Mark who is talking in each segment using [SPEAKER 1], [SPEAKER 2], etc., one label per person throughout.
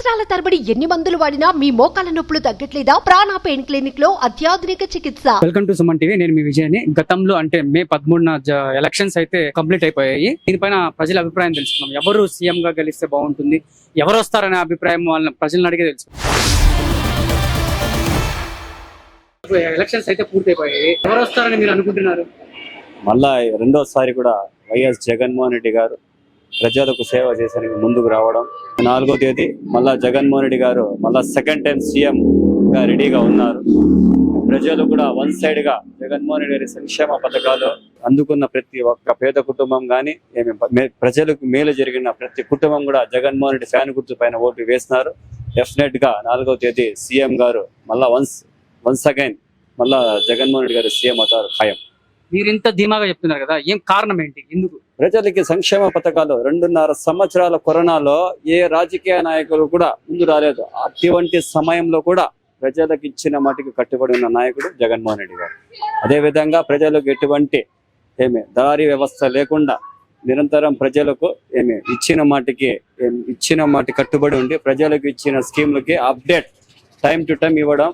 [SPEAKER 1] సంవత్సరాల తరబడి ఎన్ని మందులు వాడినా మీ మోకాల నొప్పులు తగ్గట్లేదా? ప్రాణ పెయిన్ క్లినిక్ లో అత్యాధునిక చికిత్స.
[SPEAKER 2] Welcome to Suman TV. నేను మీ విజయాన్ని. గతంలో అంటే మే 13న ఎలక్షన్స్ అయితే కంప్లీట్ అయిపోయాయి. దీనిపైన ప్రజల అభిప్రాయం తెలుసుకున్నాం. ఎవరు సీఎం గా గెలిస్తే బాగుంటుంది, ఎవరు వస్తారనే అభిప్రాయం వాళ్ళని ప్రజలను అడిగే తెలుసుకున్నాం. ఎలక్షన్స్ అయితే పూర్తి అయిపోయాయి. ఎవరు వస్తారని మీరు అనుకుంటున్నారు?
[SPEAKER 3] మళ్ళా రెండోసారి కూడా వైఎస్ జగన్మోహన్ రెడ్డి గారు ప్రజలకు సేవ చేసేందుకు ముందుకు రావడం. 4వ తేదీ మళ్ళా జగన్మోహన్ రెడ్డి గారు మళ్ళా సెకండ్ టైం సీఎం గా రెడీగా ఉన్నారు. ప్రజలు కూడా వన్ సైడ్ గా జగన్మోహన్ రెడ్డి గారి సంక్షేమ పథకాలు అందుకున్న ప్రతి ఒక్క పేద కుటుంబం కానీ ప్రజలకు మేలు జరిగిన ప్రతి కుటుంబం కూడా జగన్మోహన్ రెడ్డి ఫ్యాన్ గుర్తు పైన ఓటు వేస్తున్నారు. డెఫినెట్ గా 4వ తేదీ సీఎం గారు మళ్ళా వన్స్ అగైన్ మళ్ళా జగన్మోహన్ రెడ్డి గారు సీఎం అవుతారు ఖాయం.
[SPEAKER 2] మీరు ఇంత ధీమాగా చెప్తున్నారు కదా, ఏం కారణం ఏంటి? ఎందుకు
[SPEAKER 3] ప్రజలకి సంక్షేమ పథకాలు 2.5 సంవత్సరాల కరోనాలో ఏ రాజకీయ నాయకులు కూడా ముందు రాలేదు. అటువంటి సమయంలో కూడా ప్రజలకు ఇచ్చిన మాటికి కట్టుబడి ఉన్న నాయకుడు జగన్మోహన్ రెడ్డి గారు. అదేవిధంగా ప్రజలకు ఎటువంటి దారి వ్యవస్థ లేకుండా నిరంతరం ప్రజలకు ఇచ్చిన మాటి కట్టుబడి ఉండి ప్రజలకు ఇచ్చిన స్కీములకి అప్డేట్ టైం టు టైం ఇవ్వడం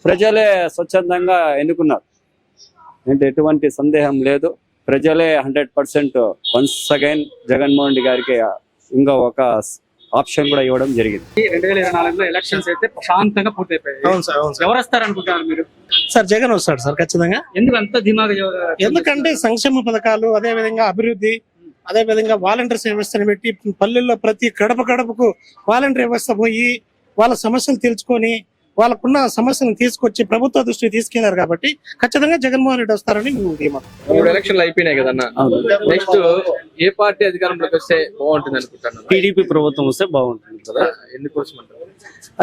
[SPEAKER 3] ప్రజలే స్వచ్ఛందంగా ఎన్నుకున్నారు. అంటే ఎటువంటి సందేహం లేదు. ప్రజలే 100% వన్స్ అగైన్ జగన్మోహన్ రెడ్డి గారికి ఇంకా ఒక ఆప్షన్ కూడా ఇవ్వడం జరిగింది.
[SPEAKER 2] 2024లో ఎలక్షన్స్ అయితే ప్రశాంతంగా పూర్తయిపోయాయి. ఎవరు వస్తారు అనుకుంటున్నారు మీరు?
[SPEAKER 4] సార్ జగన్ వస్తాడు సార్ ఖచ్చితంగా.
[SPEAKER 2] ఎందుకు అంత ధీమాగా?
[SPEAKER 4] ఎందుకంటే సంక్షేమ పథకాలు, అదే విధంగా అభివృద్ధి, అదే విధంగా వాలంటీర్స్ వ్యవస్థను పెట్టి పల్లెల్లో ప్రతి గడపకు వాలంటీర్ వ్యవస్థ పోయి వాళ్ళ సమస్యలు తెలుసుకొని వాళ్ళకున్న సమస్యలను తీసుకొచ్చి ప్రభుత్వ దృష్టికి తీసుకెళ్లారు. కాబట్టి ఖచ్చితంగా జగన్మోహన్ రెడ్డి వస్తారని ధీమా.
[SPEAKER 5] 3 ఎలక్షన్లు అయిపోయినాయి కదన్నా, నెక్స్ట్ ఏ పార్టీ అధికారంలోకి వస్తే బాగుంటుంది అనుకుంటున్నాను?
[SPEAKER 6] టీడీపీ ప్రభుత్వం వస్తే బాగుంటుంది కదా.
[SPEAKER 5] ఎందుకోసం అంటారు?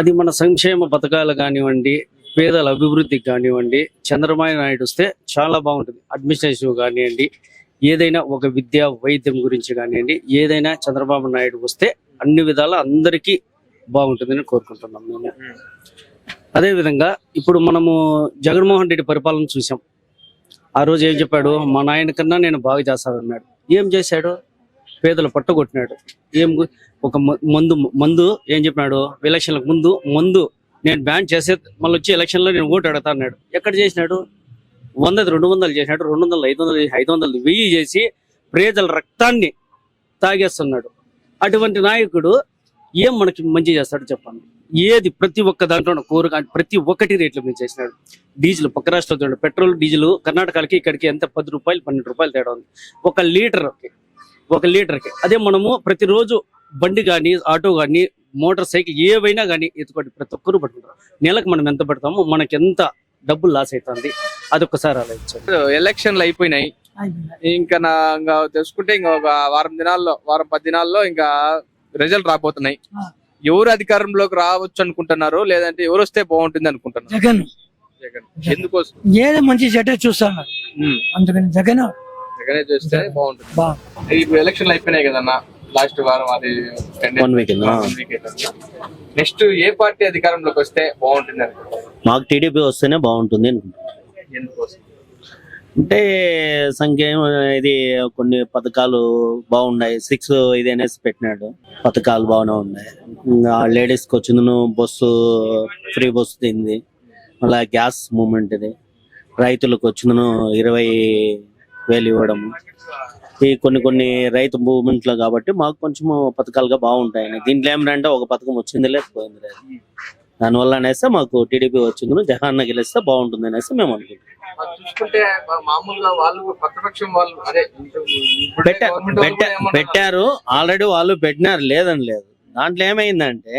[SPEAKER 6] అది మన సంక్షేమ పథకాలు కానివ్వండి, పేదల అభివృద్ధికి కానివ్వండి, చంద్రబాబు నాయుడు వస్తే చాలా బాగుంటుంది. అడ్మినిస్ట్రేషన్ కానివ్వండి, ఏదైనా ఒక విద్య వైద్యం గురించి కానివ్వండి, ఏదైనా చంద్రబాబు నాయుడు వస్తే అన్ని విధాల అందరికీ బాగుంటుందని కోరుకుంటున్నాం మేము. అదేవిధంగా ఇప్పుడు మనము జగన్మోహన్ రెడ్డి పరిపాలన చూసాం. ఆ రోజు ఏం చెప్పాడు? మా నాయన కన్నా నేను బాగా చేస్తానన్నాడు. ఏం చేశాడు? పేదలు పట్టగొట్టినాడు. ఒక మందు ఏం చెప్పినాడు? ఎలక్షన్లకు ముందు నేను బ్యాన్ చేసే మళ్ళీ వచ్చి ఎలక్షన్లో నేను ఓటు అడతా అన్నాడు. ఎక్కడ చేసినాడు? 100 200 చేసినాడు. 200 500 500 1000 చేసి ప్రజల రక్తాన్ని తాగేస్తున్నాడు. అటువంటి నాయకుడు ఏం మనకి మంచి చేస్తాడు చెప్పండి? ఏది ప్రతి ఒక్క దాంట్లో ప్రతి ఒక్కటి రేట్లు మీద చేసినాడు. డీజిల్ పక్క రాష్ట్రంలో పెట్రోల్ డీజిల్ కర్ణాటకకి ఇక్కడికి ఎంత 10 రూపాయలు 12 రూపాయలు తేడా ఉంది ఒక లీటర్కి. అదే మనము ప్రతిరోజు బండి కానీ, ఆటో కానీ, మోటార్ సైకిల్ ఏవైనా కానీ ఎత్తుకోండి, ప్రతి ఒక్కరు పట్టుకుంటారు. నెలకు మనం ఎంత పెడతామో మనకి ఎంత డబ్బులు లాస్ అవుతుంది. అదొక్కసారి ఆలోచించారు.
[SPEAKER 5] ఎలక్షన్లు అయిపోయినాయి, ఇంకా తెలుసుకుంటే ఇంకా ఒక వారం 10 దినాల్లో ఇంకా రిజల్ట్ రాబోతున్నాయి. ఎవరు అధికారంలోకి రావచ్చు అనుకుంటున్నారు, లేదంటే ఎవరు వస్తే బాగుంటుంది అనుకుంటున్నారు?
[SPEAKER 7] జగన్.
[SPEAKER 5] ఎందుకోసం?
[SPEAKER 7] ఏదో మంచి చెడ్డ చూస్తాను, అందుకని జగనే
[SPEAKER 5] చూస్తే బాగుంటుంది. ఇప్పుడు ఎలక్షన్లు అయిపోయినాయి కదన్నా, లాస్ట్ వారం అది నెక్స్ట్ ఏ పార్టీ అధికారంలోకి వస్తే బాగుంటుంది అనుకుంటున్నారు?
[SPEAKER 6] మాకు టీడీపీ వస్తేనే బాగుంటుంది అనుకుంటున్నాను.
[SPEAKER 5] ఎందుకోసం
[SPEAKER 6] అంటే సంఖ్యం ఇది కొన్ని పథకాలు బాగున్నాయి. 6 ఇది అనేసి పెట్టినాడు. పథకాలు బాగానే ఉన్నాయి. లేడీస్కి వచ్చింది బస్సు ఫ్రీ బస్సు తింది. మళ్ళీ గ్యాస్ మూమెంట్ ఇది. రైతులకు వచ్చిందను 20,000 ఇవ్వడము. ఈ కొన్ని రైతు మూమెంట్లో కాబట్టి మాకు కొంచెం పథకాలుగా బాగుంటాయని. దీంట్లో ఏమంటే ఒక పథకం వచ్చింది లేదు, పోయింది లేదు. దానివల్ల అనేసి మాకు టీడీపీ వచ్చింది, జగన్ గెలిస్తే బాగుంటుంది అనేసి మేము అనుకుంటున్నాం.
[SPEAKER 5] చూసుకుంటే మామూలుగా వాళ్ళు ప్రతిపక్షం వాళ్ళు అదే
[SPEAKER 6] పెట్టారు, ఆల్రెడీ వాళ్ళు పెట్టినారు, లేదని లేదు. దాంట్లో ఏమైందంటే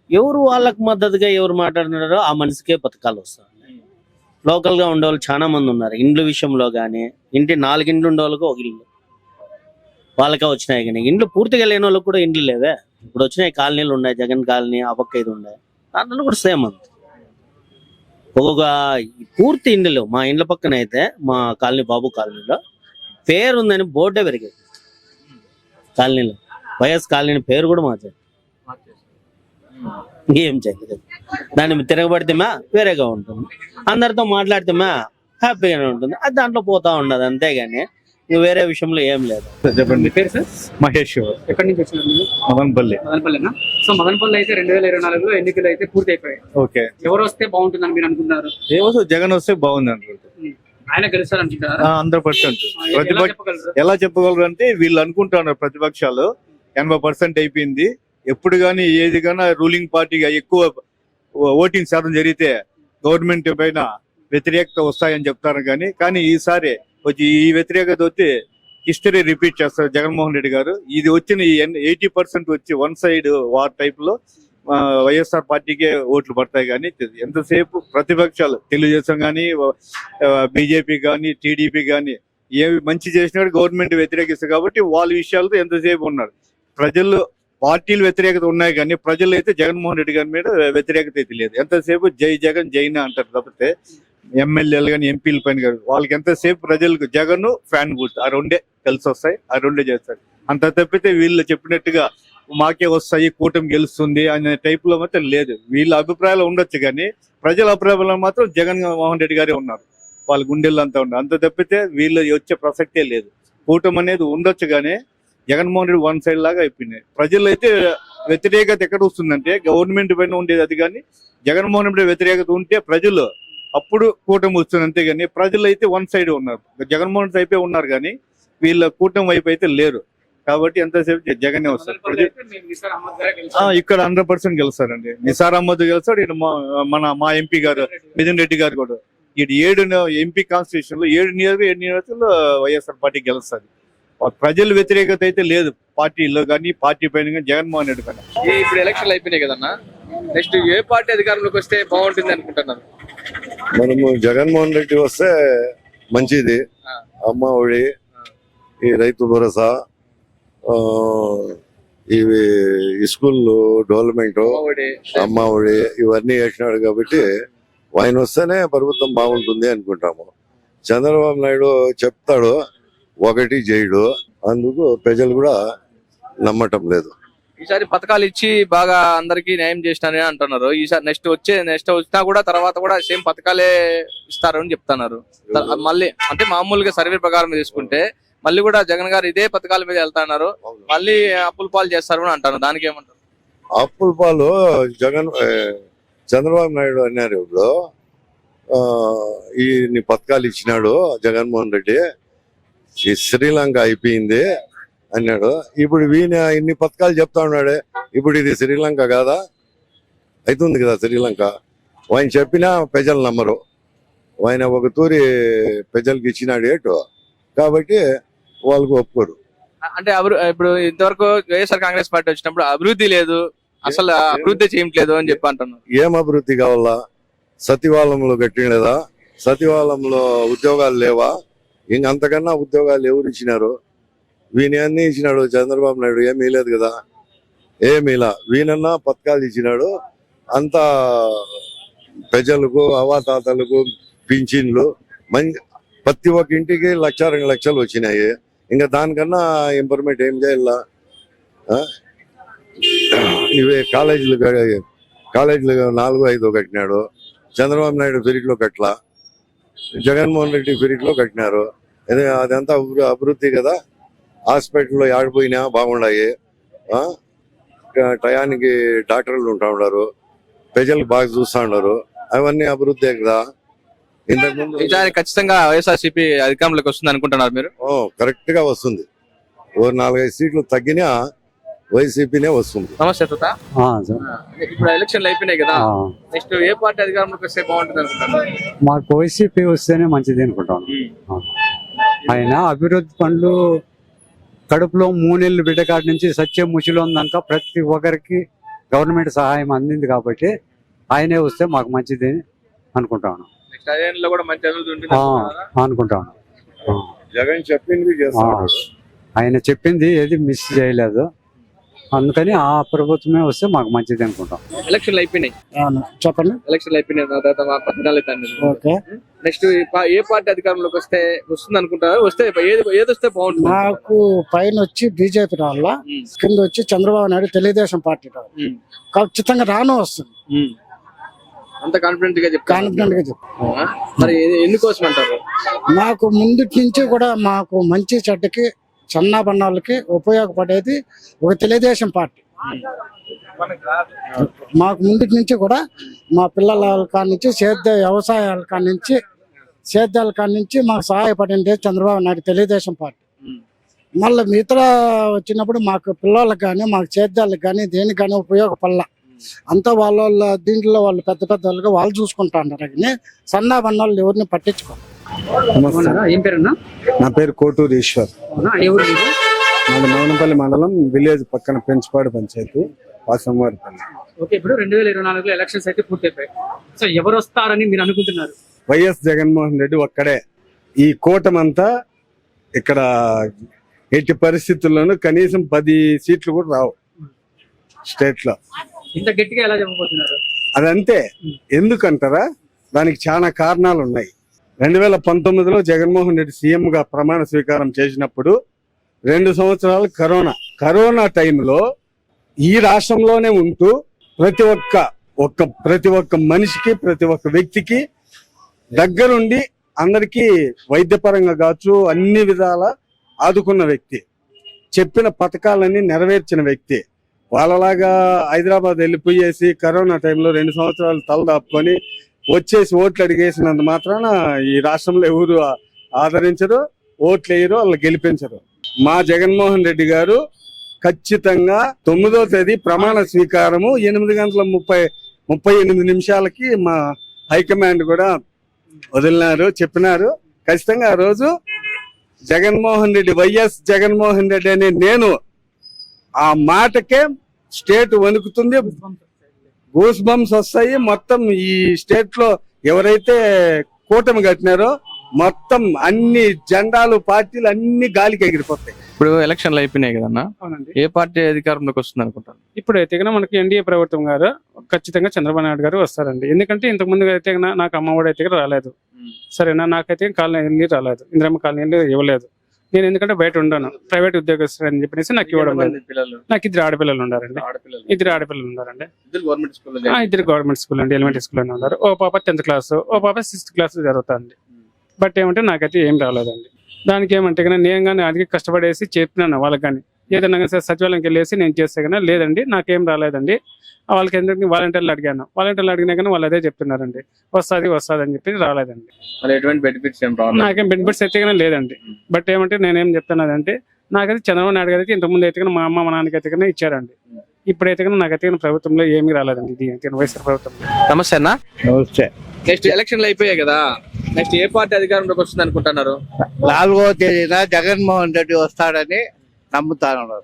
[SPEAKER 6] ఎవరు వాళ్ళకు మద్దతుగా ఎవరు మాట్లాడినారో ఆ మనిషికే పథకాలు వస్తాయి. లోకల్ గా ఉండేవాళ్ళు చాలా మంది ఉన్నారు. ఇండ్ల విషయంలో కానీ, ఇంటి 4 ఇండ్లు ఉండే వాళ్ళకి 1 ఇల్లు వాళ్ళకే వచ్చినాయి. కానీ ఇండ్లు పూర్తిగా లేని వాళ్ళకి కూడా ఇండ్లు లేవే. ఇప్పుడు వచ్చినాయి కాలనీలు ఉన్నాయి, జగన్ కాలనీ ఆ పక్క ఇది ఉన్నాయి. దాంట్లో కూడా సేమ్ అంత ఒక్కొక్క పూర్తి ఇండ్లు. మా ఇండ్ల పక్కన అయితే మా కాలనీ బాబు కాలనీలో పేరు ఉందని బోర్డే పెరిగేది. కాలనీలో వైఎస్ కాలనీ పేరు కూడా మార్చారు. ఏం చేయలేదు. దాన్ని తిరగబడితేమా వేరేగా ఉంటుంది, అందరితో మాట్లాడితేమా హ్యాపీగానే ఉంటుంది. అది దాంట్లో పోతా ఉండదు. అంతేగాని
[SPEAKER 8] ఇంక వేరే విషయంలో ఏం లేదు.
[SPEAKER 2] మీ పేరు సార్?
[SPEAKER 9] మహేష్
[SPEAKER 2] ఎక్కడి నుంచి వచ్చినారు మీరు?
[SPEAKER 9] మదనపల్లి.
[SPEAKER 2] మదనపల్లినా? సో మదనపల్లి అయితే 2024లో ఎన్నికలు అయితే పూర్తి అయిపోయాయి.
[SPEAKER 9] ఓకే,
[SPEAKER 2] ఎవరు వస్తే బాగుంటుందని మీరు అనుకుంటున్నారు?
[SPEAKER 9] ఏమో జగన్ వస్తే బాగుంది అనుకుంటా.
[SPEAKER 2] ఆయన గెలుస్తారనుకుంటారా?
[SPEAKER 9] 100%.
[SPEAKER 2] ఎలా చెప్పగలరు?
[SPEAKER 9] ఎలా చెప్పగలరు అంటే వీళ్ళు అనుకుంటున్నారు ప్రతిపక్షాలు 80% అయిపోయింది. ఎప్పుడు గానీ ఏది గానీ రూలింగ్ పార్టీగా ఎక్కువ ఓటింగ్ శాతం జరిగితే గవర్నమెంట్ పైన వ్యతిరేకత వస్తాయని చెప్తారు. కానీ ఈసారి వచ్చి ఈ వ్యతిరేకత వచ్చి హిస్టరీ రిపీట్ చేస్తారు జగన్మోహన్ రెడ్డి గారు. ఇది వచ్చిన 80% వచ్చి వన్ సైడ్ వార్ టైప్ లో వైఎస్ఆర్ పార్టీకే ఓట్లు పడతాయి. కానీ ఎంతసేపు ప్రతిపక్షాలు తెలుగుదేశం కానీ బీజేపీ కానీ టీడీపీ కానీ ఏమి మంచి చేసినా గవర్నమెంట్ వ్యతిరేకిస్తారు. కాబట్టి వాళ్ళ విషయాలతో ఎంతసేపు ఉన్నారు. ప్రజలు పార్టీలు వ్యతిరేకత ఉన్నాయి కానీ ప్రజలు అయితే జగన్మోహన్ రెడ్డి గారి మీద వ్యతిరేకత అయితే లేదు. ఎంతసేపు జై జగన్ జైనా అంటారు తప్పితే ఎమ్మెల్యేలు కానీ ఎంపీల పైన కాదు. వాళ్ళకి ఎంతసేపు ప్రజలకు జగన్ ఫ్యాన్ గుర్తు ఆ రెండే కలిసి వస్తాయి, ఆ రెండే చేస్తారు. అంత తప్పితే వీళ్ళు చెప్పినట్టుగా మాకే వస్తాయి కూటమి గెలుస్తుంది అనే టైప్ లో మాత్రం లేదు. వీళ్ళ అభిప్రాయాలు ఉండొచ్చు కానీ ప్రజల అభిప్రాయాలు మాత్రం జగన్ మోహన్ రెడ్డి గారే ఉన్నారు. వాళ్ళ గుండెల్లో అంతా ఉన్నారు. అంత తప్పితే వీళ్ళు వచ్చే ప్రసక్తే లేదు. కూటమి అనేది ఉండొచ్చు కానీ జగన్మోహన్ రెడ్డి వన్ సైడ్ లాగా అయిపోయినాయి. ప్రజలు అయితే వ్యతిరేకత ఎక్కడ వస్తుందంటే గవర్నమెంట్ పైన ఉండేది అది. కానీ జగన్మోహన్ రెడ్డి వ్యతిరేకత ఉంటే ప్రజలు అప్పుడు కూటమి వస్తుంది. అంతేగాని ప్రజలు అయితే వన్ సైడ్ ఉన్నారు. జగన్మోహన్ రెడ్డి అయిపోయి ఉన్నారు కానీ వీళ్ళ కూటమి వైపు అయితే లేరు. కాబట్టి ఎంతసేపు జగనే వస్తారు. ఇక్కడ 100% గెలుస్తారండి. నిసార్ అహ్మద్ గెలుస్తాడు. ఇక్కడ మా ఎంపీ గారు మిథున్ రెడ్డి గారు కూడా. ఇటు 7 ఎంపీ కాన్స్టిట్యూషన్ లో 7 నియోజకవర్గాల్లో వైఎస్ఆర్ పార్టీ గెలుస్తుంది. ప్రజల వ్యతిరేకత అయితే లేదు పార్టీలో కానీ పార్టీ పైన కానీ జగన్మోహన్ రెడ్డి పైన.
[SPEAKER 5] ఇప్పుడు ఎలక్షన్లు అయిపోయినాయి కదన్నా, నెక్స్ట్ ఏ పార్టీ అధికారంలోకి వస్తే బాగుంటుంది అనుకుంటున్నారు?
[SPEAKER 10] మనము జగన్మోహన్ రెడ్డి వస్తే మంచిది. అమ్మ ఒడి, ఈ రైతు భరోసా, ఇవి స్కూళ్ళు డెవలప్మెంట్, అమ్మ ఒడి ఇవన్నీ వేసినాడు. కాబట్టి ఆయన వస్తేనే ప్రభుత్వం బాగుంటుంది అనుకుంటాము. చంద్రబాబు నాయుడు చెప్తాడు, ఒకటి చేయడు. అందుకు ప్రజలు కూడా నమ్మటం లేదు.
[SPEAKER 5] ఈసారి పథకాలు ఇచ్చి బాగా అందరికి న్యాయం చేసినారని అంటున్నారు. ఈసారి నెక్స్ట్ వచ్చినా కూడా తర్వాత కూడా సేమ్ పథకాలే ఇస్తారని చెప్తున్నారు. మళ్ళీ అంటే మామూలుగా సర్వే ప్రకారం తీసుకుంటే మళ్ళీ కూడా జగన్ గారు ఇదే పథకాల మీద వెళ్తున్నారు. మళ్ళీ అప్పుల పాలు చేస్తారు అని అంటారు. దానికి ఏమంటారు?
[SPEAKER 10] అప్పుల పాలు చంద్రబాబు నాయుడు అన్నారు. ఇప్పుడు ఈ పథకాలు ఇచ్చినాడు జగన్మోహన్ రెడ్డి, శ్రీలంక అయిపోయింది అన్నాడు. ఇప్పుడు ఈయన ఇన్ని పథకాలు చెప్తా ఉన్నాడే, ఇప్పుడు ఇది శ్రీలంక కాదా? అవుతుంది కదా శ్రీలంక. ఆయన చెప్పినా ప్రజలు నమ్మరు. ఆయన ఒక తూరి ప్రజలకు ఇచ్చినాడు ఏటు, కాబట్టి వాళ్ళకు ఒప్పుకోరు.
[SPEAKER 5] అంటే ఇప్పుడు ఇంతవరకు వైఎస్ఆర్ కాంగ్రెస్ పార్టీ వచ్చినప్పుడు అభివృద్ధి లేదు, అసలు అభివృద్ధి చేయట్లేదు అని చెప్పి అంటున్నారు.
[SPEAKER 10] ఏం అభివృద్ధి కావాలా? సచివాలయంలో కట్టినలేదా? సచివాలయంలో ఉద్యోగాలు లేవా? ఇంకంతకన్నా ఉద్యోగాలు ఎవరు ఇచ్చినారు? వీని అన్ని ఇచ్చినాడు చంద్రబాబు నాయుడు, ఏమీ లేదు కదా. ఏమీలా వీనన్నా పథకాలు ఇచ్చినాడు. అంతా ప్రజలకు అవాతాతలకు పింఛన్లు ప్రతి ఒక్క ఇంటికి 1,00,000 2 లక్షలు వచ్చినాయి. ఇంకా దానికన్నా ఇంప్రూవ్మెంట్ ఏం చేయాల? ఇవే కాలేజీలు 4-5 కట్టినాడు. చంద్రబాబు నాయుడు పీరియడ్లో కట్టలా, జగన్మోహన్ రెడ్డి పీరియడ్లో కట్టినారు. అదంతా అభివృద్ధి కదా. హాస్పిటల్లో ఆడిపోయినా బాగున్నాయి. టయానికి డాక్టర్లు ఉంటా ఉన్నారు, ప్రజలు బాగా చూస్తా ఉన్నారు. అవన్నీ అభివృద్ధి కదా. ఇంతకుముందు
[SPEAKER 5] ఖచ్చితంగా వైఎస్ఆర్సీపీ అధికారంలోకి వస్తుంది అనుకుంటున్నారు మీరు?
[SPEAKER 10] కరెక్ట్ గా వస్తుంది. ఓ 4-5 సీట్లు తగ్గినా వైసీపీనే వస్తుంది.
[SPEAKER 5] నమస్తే తాత. ఇప్పుడు ఎలక్షన్లు అయిపోయినాయి కదా, నెక్స్ట్ ఏ పార్టీ అధికారంలోకి వస్తే బాగుంటుంది అనుకుంటున్నారు?
[SPEAKER 11] మాకు వైసీపీ వస్తేనే మంచిది అనుకుంటాను. ఆయన అభివృద్ధి పనులు కడుపులో 3 నెలలు బిడ్డ కాడి నుంచి సత్యం ముచిలో ఉందనుక ప్రతి ఒక్కరికి గవర్నమెంట్ సహాయం అందింది. కాబట్టి ఆయనే వస్తే మాకు మంచిది అనుకుంటాను. అనుకుంటాను.
[SPEAKER 10] జగన్ చెప్పింది చేస్తాడు.
[SPEAKER 11] ఆయన చెప్పింది ఏది మిస్ చేయలేదు. అందుకని ఆ ప్రభుత్వమే వస్తే మాకు మంచిది అనుకుంటాం.
[SPEAKER 5] ఎలక్షన్లు అయిపోయినాయి.
[SPEAKER 7] చెప్పండి.
[SPEAKER 5] ఎలక్షన్లు అయిపోయినాయి. నెక్స్ట్ ఏ పార్టీ అధికారంలోకి వస్తుంది అనుకుంటారు? వస్తే ఏది వస్తే బాగుంటుంది?
[SPEAKER 7] నాకు పైన వచ్చి బీజేపీ రావాలా, కింద వచ్చి చంద్రబాబు నాయుడు తెలుగుదేశం పార్టీ రావాలి. ఖచ్చితంగా రాను వస్తుంది.
[SPEAKER 5] అంత కాన్ఫిడెంట్ గా చెప్తాను.
[SPEAKER 7] కాన్ఫిడెంట్ గా చెప్తాను.
[SPEAKER 5] మరి ఎందుకోసం అంటారు?
[SPEAKER 7] మాకు ముందు నుంచి కూడా మాకు మంచి చెడ్డకి చిన్నబన్నాళ్ళకి ఉపయోగపడేది ఒక తెలుగుదేశం పార్టీ. మాకు ముందు నుంచి కూడా మా పిల్లల కాడి నుంచి వ్యవసాయాల కాడి నుంచి సేద్యాల కాడి నుంచి మాకు సహాయపడింది చంద్రబాబు నాయుడు తెలుగుదేశం పార్టీ. మళ్ళీ మిగతా వచ్చినప్పుడు మాకు పిల్లలకు కానీ మాకు సేద్యాలకు కానీ దేనికి కానీ ఉపయోగపడాల. అంతా వాళ్ళ దీంట్లో వాళ్ళు పెద్ద పెద్ద వాళ్ళుగా వాళ్ళు చూసుకుంటా ఉంటారు కానీ సన్నా బన్నాళ్ళు ఎవరిని పట్టించుకోరు.
[SPEAKER 2] ఏం పేరన్నా?
[SPEAKER 8] నా పేరు కోటూరు ఈశ్వర్.
[SPEAKER 2] ఎవరు మీరు?
[SPEAKER 8] మాది మదనపల్లి మండలం విలేజ్ పక్కన పెంచుపాడు పంచాయతీ వాసంవారిపల్లి.
[SPEAKER 2] ఓకే, ఇప్పుడు 2024లో ఎలక్షన్స్ అయితే పూర్తయిపోయాయి. సో ఎవరు వస్తారని మీరు అనుకుంటున్నారు?
[SPEAKER 8] వైఎస్ జగన్మోహన్ రెడ్డి ఒక్కడే. ఈ కూటమంతా ఇక్కడ ఎట్టి పరిస్థితుల్లోనూ కనీసం 10 సీట్లు కూడా రావు స్టేట్ లో.
[SPEAKER 2] ఇంత గట్టిగా ఎలా చెప్పబోతున్నారు?
[SPEAKER 8] అదంతే. ఎందుకంటారా? దానికి చాలా కారణాలు ఉన్నాయి. 2019లో జగన్మోహన్ రెడ్డి సీఎం గా ప్రమాణ స్వీకారం చేసినప్పుడు 2 సంవత్సరాలు కరోనా టైంలో ఈ రాష్ట్రంలోనే ఉంటూ ప్రతి ఒక్క మనిషికి, ప్రతి ఒక్క వ్యక్తికి దగ్గరుండి అందరికీ వైద్యపరంగా కావచ్చు అన్ని విధాల ఆదుకున్న వ్యక్తి, చెప్పిన పథకాలన్నీ నెరవేర్చిన వ్యక్తి. వాళ్ళలాగా హైదరాబాద్ వెళ్ళిపోయేసి కరోనా టైంలో 2 సంవత్సరాలు తలదాపుకొని వచ్చేసి ఓట్లు అడిగేసినంత మాత్రాన ఈ రాష్ట్రంలో ఎవరు ఆదరించరు, ఓట్లు వేయరు, వాళ్ళు గెలిపించరు. మా జగన్మోహన్ రెడ్డి గారు ఖచ్చితంగా 9వ తేదీ ప్రమాణ స్వీకారము 8:38 మా హైకమాండ్ కూడా చెప్పినారు. ఖచ్చితంగా ఆ రోజు జగన్మోహన్ రెడ్డి, వైఎస్ జగన్మోహన్ రెడ్డి అనే నేను ఆ మాటకే స్టేట్ వణుకుతుంది, గూస్ బంప్స్ వస్తాయి. మొత్తం ఈ స్టేట్ లో ఎవరైతే కూటమి కట్టినారో మొత్తం అన్ని జెండాలు, పార్టీలు అన్ని గాలికి ఎగిరిపోతాయి.
[SPEAKER 5] ఇప్పుడు ఎలక్షన్లు అయిపోయినాయి కదన్నా,
[SPEAKER 2] అవునండి.
[SPEAKER 5] ఏ పార్టీ అధికారంలోకి వస్తుంది అనుకుంటారు?
[SPEAKER 2] ఇప్పుడు అయితే మనకి ఎన్డీఏ ప్రభుత్వం గారు ఖచ్చితంగా చంద్రబాబు నాయుడు గారు వస్తారండి. ఎందుకంటే ఇంతకు ముందు అయితే నాకు అమ్మఒడి అయితే రాలేదు, సరేనా? నాకైతే కాలనీ రాలేదు, ఇందిరమ్మ కాలనీలు ఇవ్వలేదు. నేను ఎందుకంటే బయట ఉన్నాను, ప్రైవేట్ ఉద్యోగస్తులు అని చెప్పేసి నాకు ఇవ్వడం లేదు. నాకు 2 ఆడపిల్లలు ఉన్నారండి. 2 ఆడపిల్లలు ఉన్నారండి. ఇద్దరు గవర్నమెంట్ స్కూల్ అండి, ఎలిమెంటరీ స్కూల్ అని ఉన్నారు. ఓ పాప 10th క్లాస్, ఓ పాప 6th క్లాస్ జరుగుతుంది. బట్ ఏమంటే నాకైతే ఏం రాలేదండి. దానికి ఏమంటే కానీ నేను కానీ అది కష్టపడేసి చెప్పినాను వాళ్ళకి, కానీ ఏదైనా సచివాలయంకి వెళ్ళేసి నేను చేస్తే కానీ లేదండి నాకేం రాలేదండి. వాళ్ళకి ఎందుకు వాలంటీర్లు అడిగాను, వాలంటీర్లు అడిగినా కానీ వాళ్ళు అదే చెప్తున్నారండి, వస్తుంది అని చెప్పి రాలేదండి. నాకేం బెనిఫిట్స్ అయితే కానీ లేదండి. బట్ ఏమంటే నేనేం చెప్తున్నానంటే నాకైతే చంద్రబాబు నాయుడు గారికి ఇంతకుముందు అయితే కానీ మా అమ్మ మా నాన్నకి అయితే కానీ ఇచ్చారండి. ఇప్పుడైతే కానీ నాకైతే ప్రభుత్వంలో ఏమీ రాలేదండి, ఇది వైఎస్ఆర్ ప్రభుత్వంలో.
[SPEAKER 5] నమస్తే అన్న.
[SPEAKER 8] నమస్తే.
[SPEAKER 5] నెక్స్ట్ ఎలక్షన్లు అయిపోయాయి కదా, నెక్స్ట్ ఏ పార్టీ అధికారంలోకి వస్తుంది అనుకుంటున్నారు?
[SPEAKER 12] 4వ తేదీన జగన్మోహన్ రెడ్డి వస్తాడని నమ్ముతాను.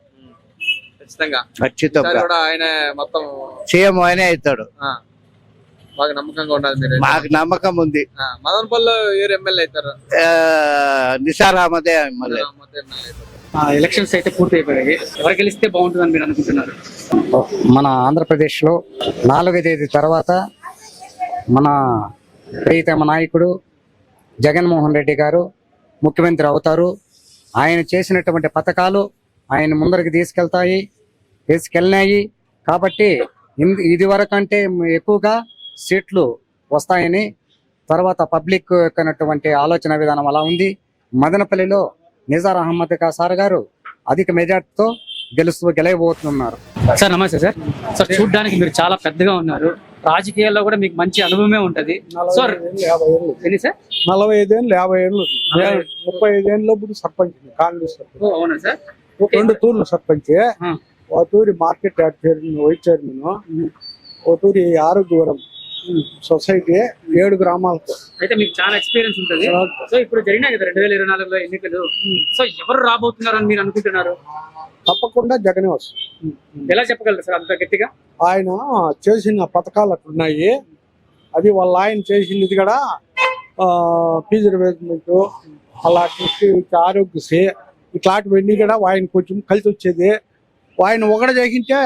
[SPEAKER 5] ఖచ్చితంగా
[SPEAKER 12] ఖచ్చితంగా
[SPEAKER 5] ఆయన మొత్తం
[SPEAKER 12] సీఎం ఆయనే అవుతాడు.
[SPEAKER 5] బాగా నమ్మకంగా ఉన్నది మీరు?
[SPEAKER 12] మాకు నమ్మకం ఉంది.
[SPEAKER 5] మదనపల్లిలో ఎవరు ఎమ్మెల్యే అవుతారు?
[SPEAKER 12] నిసార్ అహ్మదే ఎమ్మెల్యే.
[SPEAKER 2] ఎలక్షన్స్ అయితే పూర్తి అయిపోయాయి, ఎవరు గెలిస్తే బాగుంటుందని మీరు అనుకుంటున్నారు?
[SPEAKER 11] మన ఆంధ్రప్రదేశ్లో 4వ తేదీ తర్వాత మన ప్రియతమ నాయకుడు జగన్మోహన్ రెడ్డి గారు ముఖ్యమంత్రి అవుతారు. ఆయన చేసినటువంటి పథకాలు ఆయన ముందరికి తీసుకెళ్ళినాయి కాబట్టి ఇది వరకు అంటే ఎక్కువగా సీట్లు వస్తాయని, తర్వాత పబ్లిక్ యొక్క ఆలోచన విధానం అలా ఉంది. మదనపల్లిలో నిజార్ అహ్మద్ సార్ గారు అధిక మెజార్టీతో గెలవబోతున్నారు.
[SPEAKER 2] సార్ నమస్తే సార్. సార్ చూడ్డానికి మీరు చాలా పెద్దగా ఉన్నారు, రాజకీయాల్లో కూడా మీకు మంచి అనుభవమే ఉంటది. సార్
[SPEAKER 8] 45 ఏళ్ళు 50 ఏళ్ళు 35 ఏళ్ళలో సర్పంచ్ కాంగ్రెస్.
[SPEAKER 2] అవునా సార్?
[SPEAKER 8] 2 తూర్లు సర్పంచ్, ఒక తూరి market yard chairman, vice chairman, ఒక తూరి ఆరోగ్యవరం సొసైటీ, 7 గ్రామాలకు.
[SPEAKER 2] అయితే మీకు చాలా ఎక్స్పీరియన్స్ ఉంటుంది. సో ఇప్పుడు జరిగినాయి కదా 2024లో ఎన్నికలు, సో ఎవరు రాబోతున్నారని మీరు అనుకుంటున్నారు?
[SPEAKER 8] తప్పకుండా జగనే వస్తుంది.
[SPEAKER 2] ఎలా చెప్పగలరు సార్ అంత గట్టిగా?
[SPEAKER 8] ఆయన చేసిన పథకాలు అట్లున్నాయి. అది ఆయన చేసింది కూడా ఫీజు రిబేర్మెంట్, అలాంటి ఆరోగ్యశ్రీ ఇట్లాంటివన్నీ కూడా ఆయన కొంచెం కలిసి వచ్చేది. ఆయన ఒకటి చేసింటే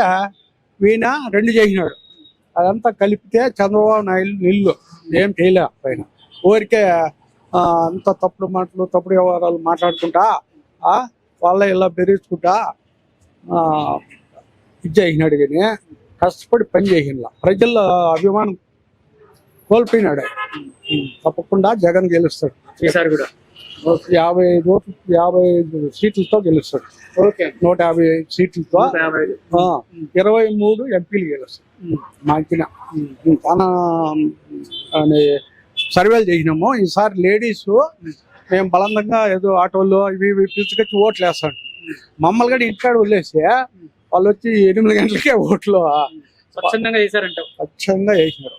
[SPEAKER 8] ఈయన 2 చేసినాడు. అదంతా కలిపితే చంద్రబాబు నాయుడు నిల్లు ఏం చేయలే. ఆయన ఊరికే అంత తప్పుడు మాటలు, తప్పుడు వ్యవహారాలు మాట్లాడుకుంటా వాళ్ళ ఇలా బెదిరించుకుంటా ఇది చేసినాడు. కానీ కష్టపడి పని చేసినలా ప్రజల అభిమానం
[SPEAKER 4] కోల్పోయినాడు. తప్పకుండా జగన్ గెలుస్తాడు.
[SPEAKER 2] ఈసారి కూడా
[SPEAKER 4] 55 సీట్లతో గెలుస్తాడు.
[SPEAKER 2] ఓకే
[SPEAKER 4] 150 సీట్లతో 23 ఎంపీలు గెలుస్తాడు. మాకిన చాలా సర్వేలు చేసినాము. ఈసారి లేడీస్ మేము బలంగా ఏదో ఆటోల్లో ఇవి పిలుచుకొచ్చి ఓట్లు వేస్తాడు. మమ్మల్ని కూడా ఇంటికాడ వదిలేసి వాళ్ళు వచ్చి 8 గంటలకే ఓట్లు
[SPEAKER 2] స్వచ్ఛందంగా చేశారంట.
[SPEAKER 4] స్వచ్ఛంగా వేసినారు.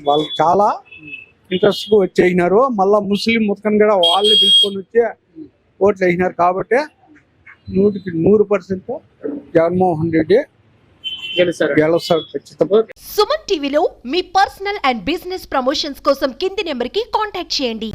[SPEAKER 4] వాళ్ళు చాలా ఇంట్రెస్ట్ వచ్చి వేసినారు. మళ్ళా ముస్లిం ముతకని కూడా వాళ్ళే పిలుచుకొని వచ్చి ఓట్లు వేసినారు. కాబట్టి 100% జగన్మోహన్ రెడ్డి గెలుస్తాడు ఖచ్చితంగా.
[SPEAKER 1] సుమన్ టీవీలో మీ పర్సనల్ అండ్ బిజినెస్ ప్రమోషన్స్ కోసం కింది నెంబర్కి కాంటాక్ట్ చేయండి.